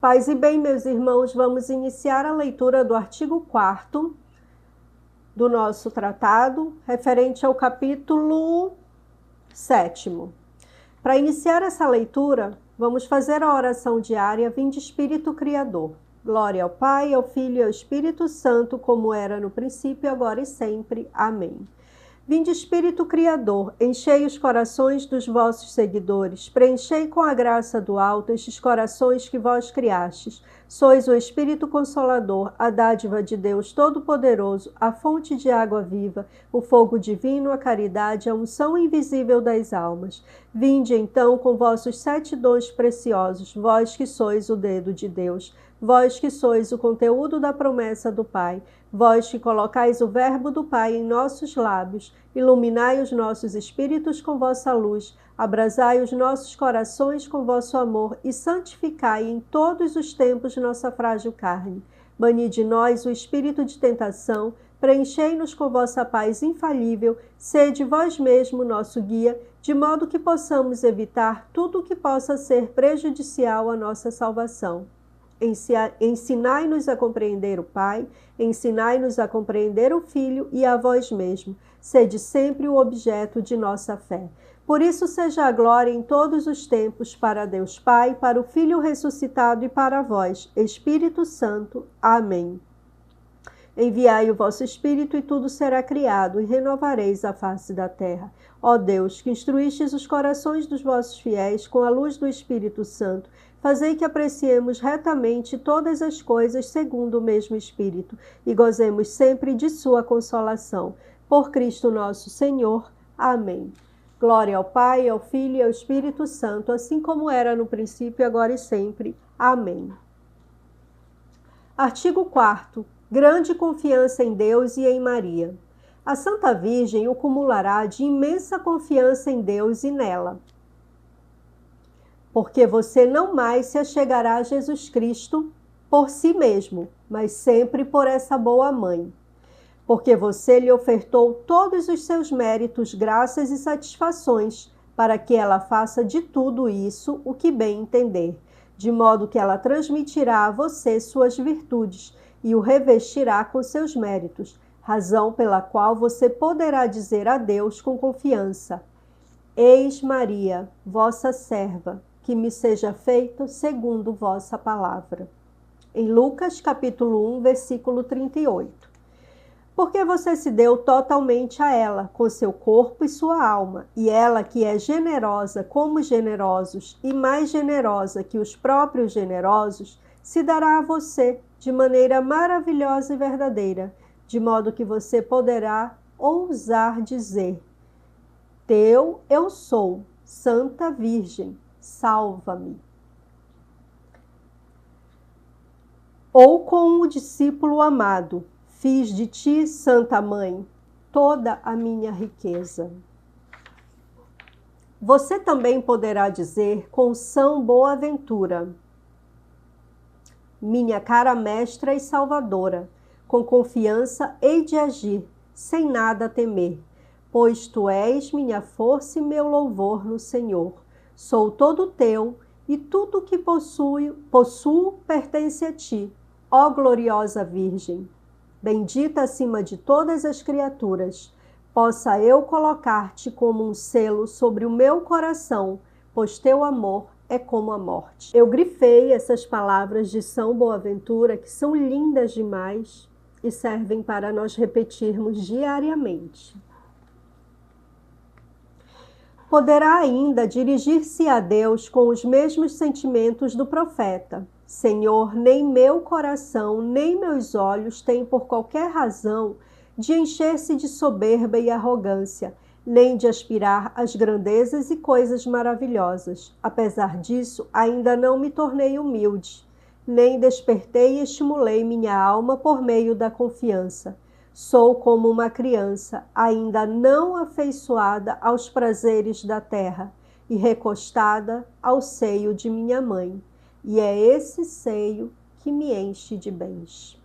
Paz e bem, meus irmãos, vamos iniciar a leitura do artigo 4º do nosso tratado, referente ao capítulo 7º. Para iniciar essa leitura, vamos fazer a oração diária Vinde Espírito Criador. Glória ao Pai, ao Filho e ao Espírito Santo, como era no princípio, agora e sempre. Amém. Vinde Espírito Criador, enchei os corações dos vossos seguidores, preenchei com a graça do alto estes corações que vós criastes. Sois o Espírito Consolador, a dádiva de Deus Todo-Poderoso, a fonte de água viva, o fogo divino, a caridade, a unção invisível das almas. Vinde então com vossos 7 dons preciosos, vós que sois o dedo de Deus, vós que sois o conteúdo da promessa do Pai, vós que colocais o verbo do Pai em nossos lábios, iluminai os nossos espíritos com vossa luz, abrasai os nossos corações com vosso amor e santificai em todos os tempos nossa frágil carne. Bani de nós o espírito de tentação, preenchei-nos com vossa paz infalível, sede vós mesmo nosso guia, de modo que possamos evitar tudo o que possa ser prejudicial à nossa salvação. Ensinai-nos a compreender o Pai, ensinai-nos a compreender o Filho e a vós mesmo. Sede sempre o objeto de nossa fé. Por isso seja a glória em todos os tempos para Deus Pai, para o Filho ressuscitado e para vós, Espírito Santo. Amém. Enviai o vosso Espírito e tudo será criado, e renovareis a face da terra. Ó Deus, que instruístes os corações dos vossos fiéis com a luz do Espírito Santo, fazei que apreciemos retamente todas as coisas segundo o mesmo Espírito, e gozemos sempre de sua consolação. Por Cristo nosso Senhor. Amém. Glória ao Pai, ao Filho e ao Espírito Santo, assim como era no princípio, agora e sempre. Amém. Artigo 4º. Grande confiança em Deus e em Maria. A Santa Virgem o cumulará de imensa confiança em Deus e nela, porque você não mais se achegará a Jesus Cristo por si mesmo, mas sempre por essa boa mãe, porque você lhe ofertou todos os seus méritos, graças e satisfações, para que ela faça de tudo isso o que bem entender, de modo que ela transmitirá a você suas virtudes e o revestirá com seus méritos, razão pela qual você poderá dizer a Deus com confiança: Eis Maria, vossa serva, que me seja feito segundo vossa palavra. Em Lucas, capítulo 1, versículo 38. Porque você se deu totalmente a ela, com seu corpo e sua alma, e ela, que é generosa como os generosos e mais generosa que os próprios generosos, se dará a você de maneira maravilhosa e verdadeira, de modo que você poderá ousar dizer: Teu eu sou, Santa Virgem, salva-me. Ou com o discípulo amado: Fiz de ti, Santa Mãe, toda a minha riqueza. Você também poderá dizer com São Boaventura: Minha cara mestra e salvadora, com confiança hei de agir, sem nada temer, pois tu és minha força e meu louvor no Senhor. Sou todo teu, e tudo que possuo pertence a ti, ó gloriosa Virgem. Bendita acima de todas as criaturas, possa eu colocar-te como um selo sobre o meu coração, pois teu amor é como a morte. Eu grifei essas palavras de São Boaventura, que são lindas demais e servem para nós repetirmos diariamente. Poderá ainda dirigir-se a Deus com os mesmos sentimentos do profeta: Senhor, nem meu coração, nem meus olhos têm por qualquer razão de encher-se de soberba e arrogância, nem de aspirar às grandezas e coisas maravilhosas. Apesar disso, ainda não me tornei humilde, nem despertei e estimulei minha alma por meio da confiança. Sou como uma criança, ainda não afeiçoada aos prazeres da terra e recostada ao seio de minha mãe. E é esse seio que me enche de bens.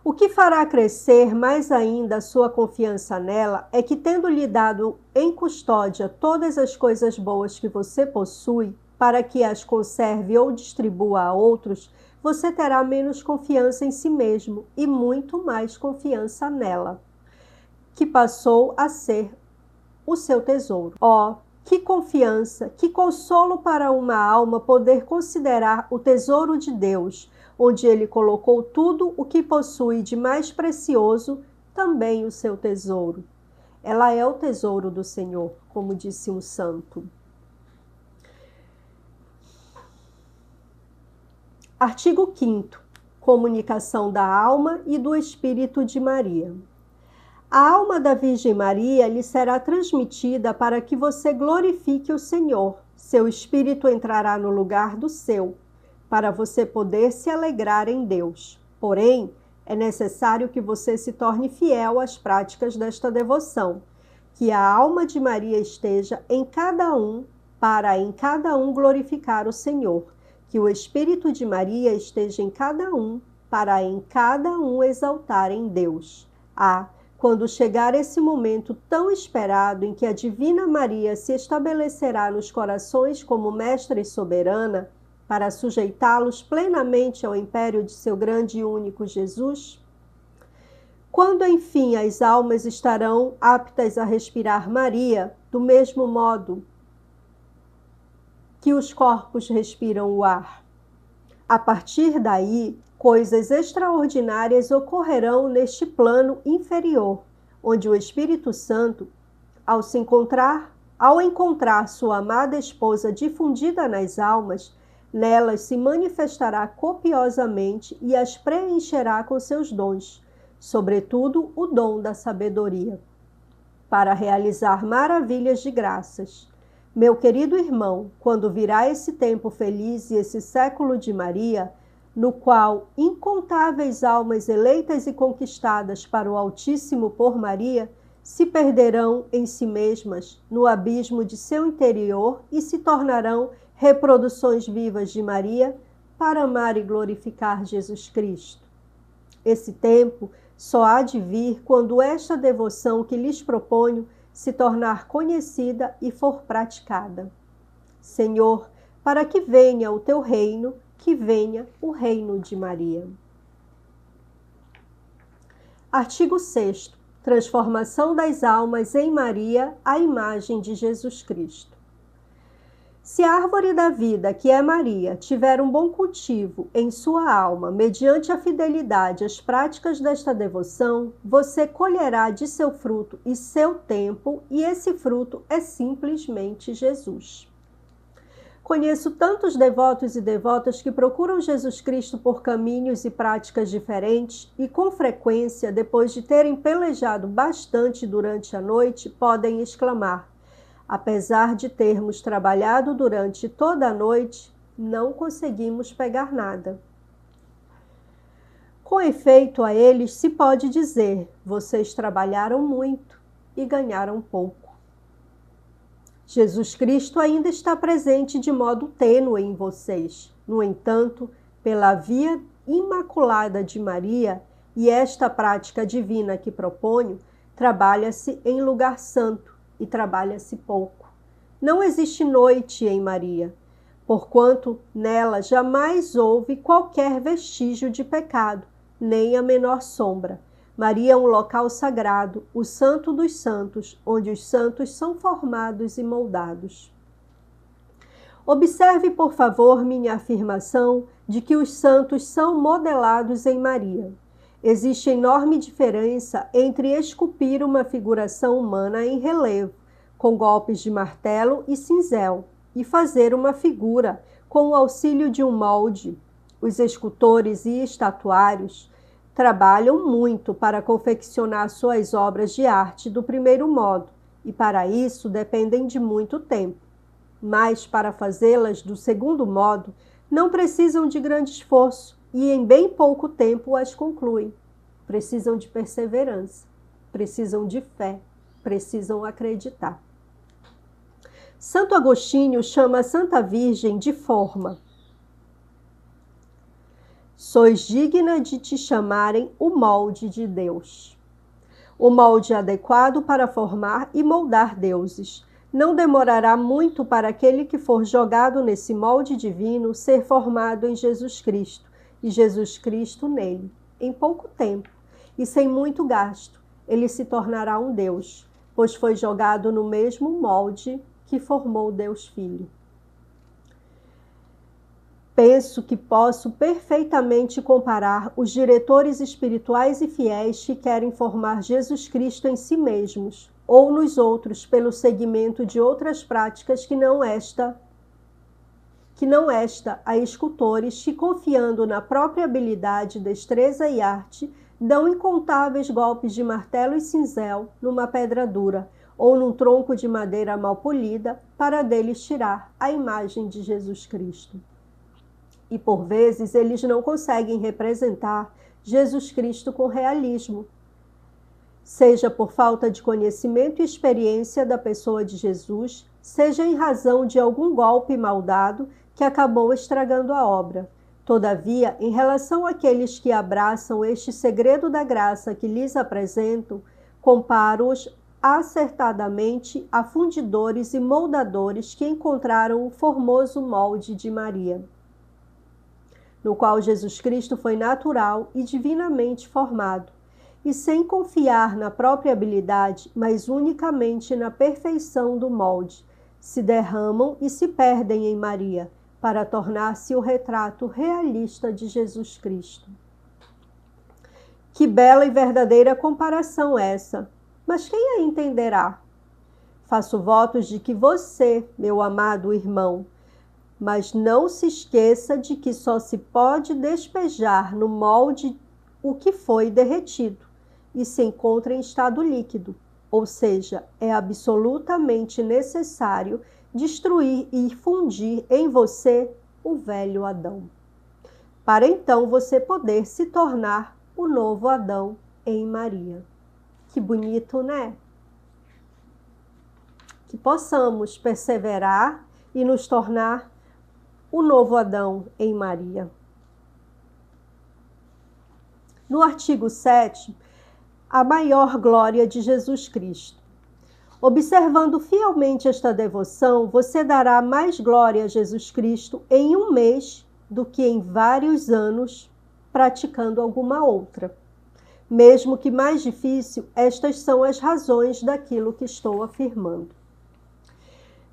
O que fará crescer mais ainda a sua confiança nela é que, tendo lhe dado em custódia todas as coisas boas que você possui, para que as conserve ou distribua a outros, você terá menos confiança em si mesmo e muito mais confiança nela, que passou a ser o seu tesouro. Oh, que confiança, que consolo para uma alma poder considerar o tesouro de Deus, onde Ele colocou tudo o que possui de mais precioso, também o seu tesouro. Ela é o tesouro do Senhor, como disse um santo. Artigo 5º. Comunicação da alma e do Espírito de Maria. A alma da Virgem Maria lhe será transmitida para que você glorifique o Senhor. Seu espírito entrará no lugar do seu, para você poder se alegrar em Deus. Porém, é necessário que você se torne fiel às práticas desta devoção, que a alma de Maria esteja em cada um, para em cada um glorificar o Senhor, que o Espírito de Maria esteja em cada um, para em cada um exaltar em Deus. Quando chegar esse momento tão esperado em que a Divina Maria se estabelecerá nos corações como mestra e soberana, para sujeitá-los plenamente ao império de seu grande e único Jesus? Quando, enfim, as almas estarão aptas a respirar Maria, do mesmo modo que os corpos respiram o ar? A partir daí, coisas extraordinárias ocorrerão neste plano inferior, onde o Espírito Santo, ao encontrar sua amada esposa difundida nas almas, nelas se manifestará copiosamente e as preencherá com seus dons, sobretudo o dom da sabedoria, para realizar maravilhas de graças. Meu querido irmão, quando virá esse tempo feliz e esse século de Maria, no qual incontáveis almas eleitas e conquistadas para o Altíssimo por Maria se perderão em si mesmas, no abismo de seu interior e se tornarão reproduções vivas de Maria para amar e glorificar Jesus Cristo. Esse tempo só há de vir quando esta devoção que lhes proponho se tornar conhecida e for praticada. Senhor, para que venha o teu reino, que venha o reino de Maria. Artigo 6º. Transformação das almas em Maria à imagem de Jesus Cristo. Se a árvore da vida, que é Maria, tiver um bom cultivo em sua alma, mediante a fidelidade às práticas desta devoção, você colherá de seu fruto e seu tempo, e esse fruto é simplesmente Jesus. Conheço tantos devotos e devotas que procuram Jesus Cristo por caminhos e práticas diferentes e, com frequência, depois de terem pelejado bastante durante a noite, podem exclamar: apesar de termos trabalhado durante toda a noite, não conseguimos pegar nada. Com efeito, a eles se pode dizer: vocês trabalharam muito e ganharam pouco. Jesus Cristo ainda está presente de modo tênue em vocês. No entanto, pela via imaculada de Maria e esta prática divina que proponho, trabalha-se em lugar santo e trabalha-se pouco. Não existe noite em Maria, porquanto nela jamais houve qualquer vestígio de pecado, nem a menor sombra. Maria é um local sagrado, o santo dos santos, onde os santos são formados e moldados. Observe, por favor, minha afirmação de que os santos são modelados em Maria. Existe enorme diferença entre esculpir uma figuração humana em relevo, com golpes de martelo e cinzel, e fazer uma figura com o auxílio de um molde. Os escultores e estatuários trabalham muito para confeccionar suas obras de arte do primeiro modo, e para isso dependem de muito tempo. Mas para fazê-las do segundo modo, não precisam de grande esforço e em bem pouco tempo as concluem. Precisam de perseverança, precisam de fé, precisam acreditar. Santo Agostinho chama a Santa Virgem de forma. sois digna de te chamarem o molde de Deus. O molde adequado para formar e moldar deuses. Não demorará muito para aquele que for jogado nesse molde divino ser formado em Jesus Cristo, e Jesus Cristo nele. Em pouco tempo, e sem muito gasto, ele se tornará um Deus, pois foi jogado no mesmo molde que formou Deus Filho. Penso que posso perfeitamente comparar os diretores espirituais e fiéis que querem formar Jesus Cristo em si mesmos, ou nos outros pelo seguimento de outras práticas que não esta a escultores que, confiando na própria habilidade, destreza e arte, dão incontáveis golpes de martelo e cinzel numa pedra dura ou num tronco de madeira mal polida para deles tirar a imagem de Jesus Cristo. E por vezes eles não conseguem representar Jesus Cristo com realismo, seja por falta de conhecimento e experiência da pessoa de Jesus, seja em razão de algum golpe mal dado que acabou estragando a obra. Todavia, em relação àqueles que abraçam este segredo da graça que lhes apresento, comparo-os acertadamente a fundidores e moldadores que encontraram o formoso molde de Maria, no qual Jesus Cristo foi natural e divinamente formado, e sem confiar na própria habilidade, mas unicamente na perfeição do molde, se derramam e se perdem em Maria, para tornar-se o retrato realista de Jesus Cristo. Que bela e verdadeira comparação essa! Mas quem a entenderá? Faço votos de que você, meu amado irmão, mas não se esqueça de que só se pode despejar no molde o que foi derretido e se encontra em estado líquido, ou seja, é absolutamente necessário destruir e fundir em você o velho Adão, para então você poder se tornar o novo Adão em Maria. Que bonito, né? Que possamos perseverar e nos tornar o novo Adão em Maria. No artigo 7, a maior glória de Jesus Cristo. Observando fielmente esta devoção, você dará mais glória a Jesus Cristo em um mês do que em vários anos praticando alguma outra. Mesmo que mais difícil, estas são as razões daquilo que estou afirmando.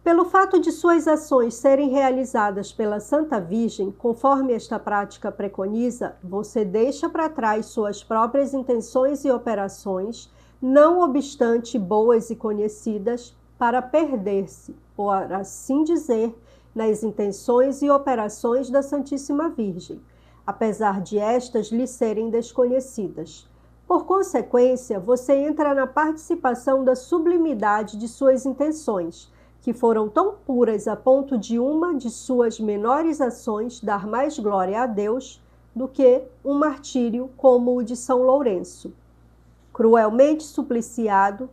Pelo fato de suas ações serem realizadas pela Santa Virgem, conforme esta prática preconiza, você deixa para trás suas próprias intenções e operações, não obstante boas e conhecidas, para perder-se, por assim dizer, nas intenções e operações da Santíssima Virgem, apesar de estas lhe serem desconhecidas. Por consequência, você entra na participação da sublimidade de suas intenções, que foram tão puras a ponto de uma de suas menores ações dar mais glória a Deus do que um martírio como o de São Lourenço, cruelmente supliciado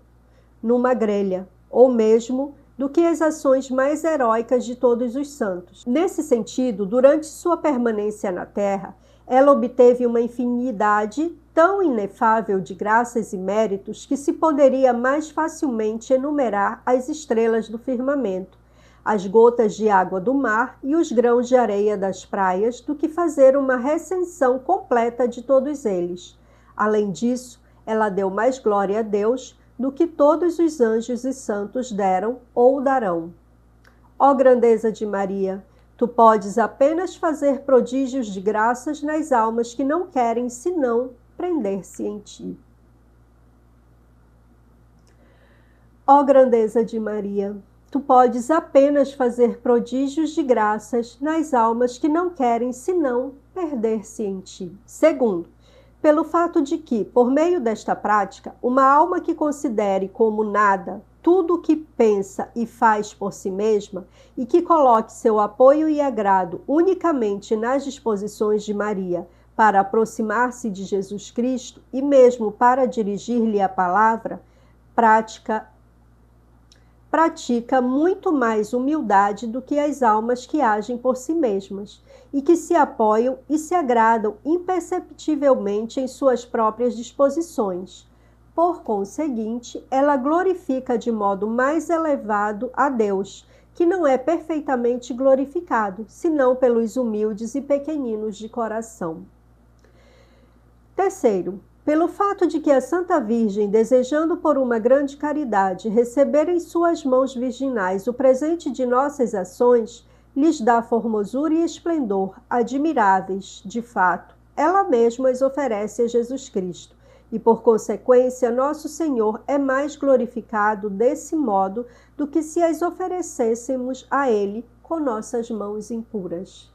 numa grelha, ou mesmo do que as ações mais heróicas de todos os santos. Nesse sentido, durante sua permanência na Terra, ela obteve uma infinidade tão inefável de graças e méritos que se poderia mais facilmente enumerar as estrelas do firmamento, as gotas de água do mar e os grãos de areia das praias, do que fazer uma recensão completa de todos eles. Além disso, ela deu mais glória a Deus do que todos os anjos e santos deram ou darão. Ó grandeza de Maria! Tu podes apenas fazer prodígios de graças nas almas que não querem senão prender-se em ti. Ó grandeza de Maria! Tu podes apenas fazer prodígios de graças nas almas que não querem senão perder-se em ti. Segundo, pelo fato de que, por meio desta prática, uma alma que considere como nada tudo o que pensa e faz por si mesma e que coloque seu apoio e agrado unicamente nas disposições de Maria para aproximar-se de Jesus Cristo e mesmo para dirigir-lhe a palavra, pratica muito mais humildade do que as almas que agem por si mesmas e que se apoiam e se agradam imperceptivelmente em suas próprias disposições. Por conseguinte, ela glorifica de modo mais elevado a Deus, que não é perfeitamente glorificado, senão pelos humildes e pequeninos de coração. Terceiro, pelo fato de que a Santa Virgem, desejando por uma grande caridade receber em suas mãos virginais o presente de nossas ações, lhes dá formosura e esplendor admiráveis, de fato. Ela mesma as oferece a Jesus Cristo, e por consequência nosso Senhor é mais glorificado desse modo do que se as oferecêssemos a Ele com nossas mãos impuras.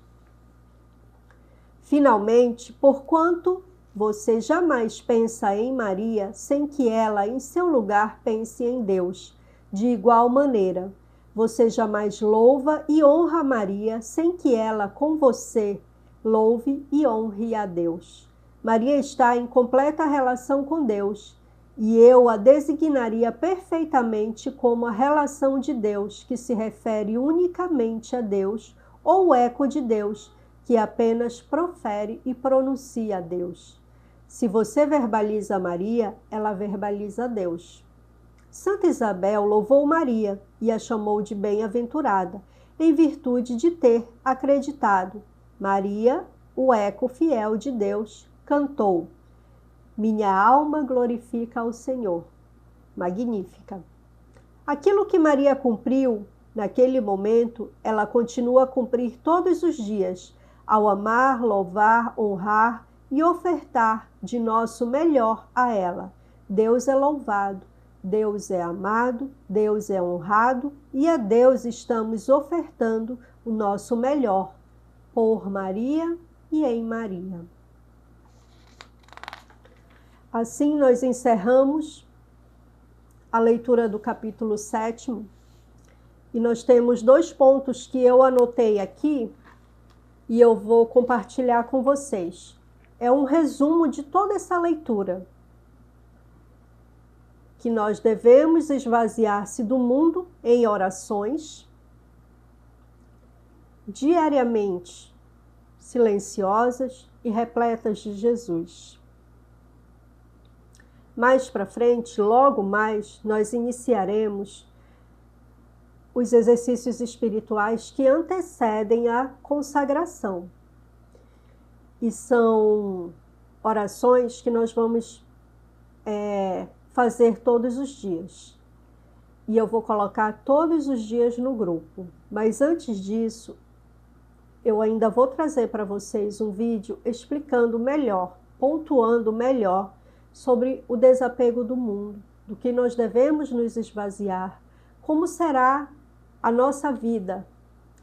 Finalmente, porquanto você jamais pensa em Maria sem que ela, em seu lugar, pense em Deus. De igual maneira, você jamais louva e honra Maria sem que ela, com você, louve e honre a Deus. Maria está em completa relação com Deus, e eu a designaria perfeitamente como a relação de Deus, que se refere unicamente a Deus, ou o eco de Deus, que apenas profere e pronuncia a Deus. Se você verbaliza Maria, ela verbaliza Deus. Santa Isabel louvou Maria e a chamou de bem-aventurada, em virtude de ter acreditado. Maria, o eco fiel de Deus, cantou: minha alma glorifica ao Senhor. Magnífica. Aquilo que Maria cumpriu naquele momento, ela continua a cumprir todos os dias, ao amar, louvar, honrar e ofertar de nosso melhor a ela. Deus é louvado, Deus é amado, Deus é honrado e a Deus estamos ofertando o nosso melhor por Maria e em Maria. Assim nós encerramos a leitura do capítulo 7 e nós temos 2 pontos que eu anotei aqui e eu vou compartilhar com vocês. É um resumo de toda essa leitura. Que nós devemos esvaziar-se do mundo em orações, diariamente silenciosas e repletas de Jesus. Mais para frente, logo mais, nós iniciaremos os exercícios espirituais que antecedem a consagração. E são orações que nós vamos fazer todos os dias. E eu vou colocar todos os dias no grupo. Mas antes disso, eu ainda vou trazer para vocês um vídeo explicando melhor, pontuando melhor sobre o desapego do mundo, do que nós devemos nos esvaziar, como será a nossa vida,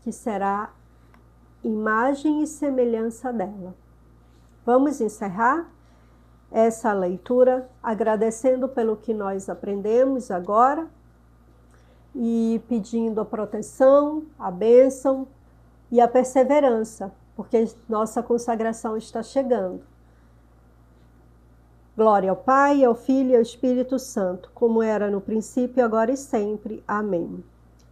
que será imagem e semelhança dela. Vamos encerrar essa leitura agradecendo pelo que nós aprendemos agora e pedindo a proteção, a bênção e a perseverança, porque nossa consagração está chegando. Glória ao Pai, ao Filho e ao Espírito Santo, como era no princípio, agora e sempre. Amém.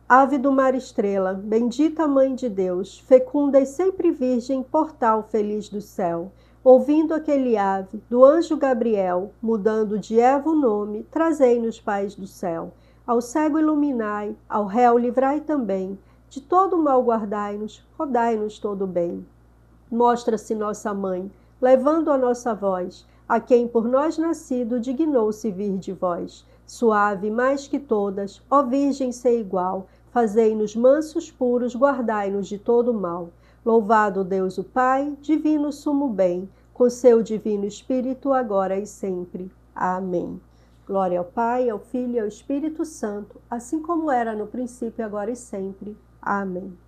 Ave do mar estrela, bendita Mãe de Deus, fecunda e sempre virgem, portal feliz do céu, ouvindo aquele ave do anjo Gabriel, mudando de Eva o nome, trazei-nos paz do céu. Ao cego iluminai, ao réu livrai também, de todo mal guardai-nos, rodai-nos todo bem. Mostra-se nossa mãe, levando a nossa voz, a quem por nós nascido dignou-se vir de vós. Suave mais que todas, ó Virgem sem igual, fazei-nos mansos puros, guardai-nos de todo mal. Louvado Deus o Pai, divino sumo bem, com seu divino Espírito, agora e sempre. Amém. Glória ao Pai, ao Filho e ao Espírito Santo, assim como era no princípio, agora e sempre. Amém.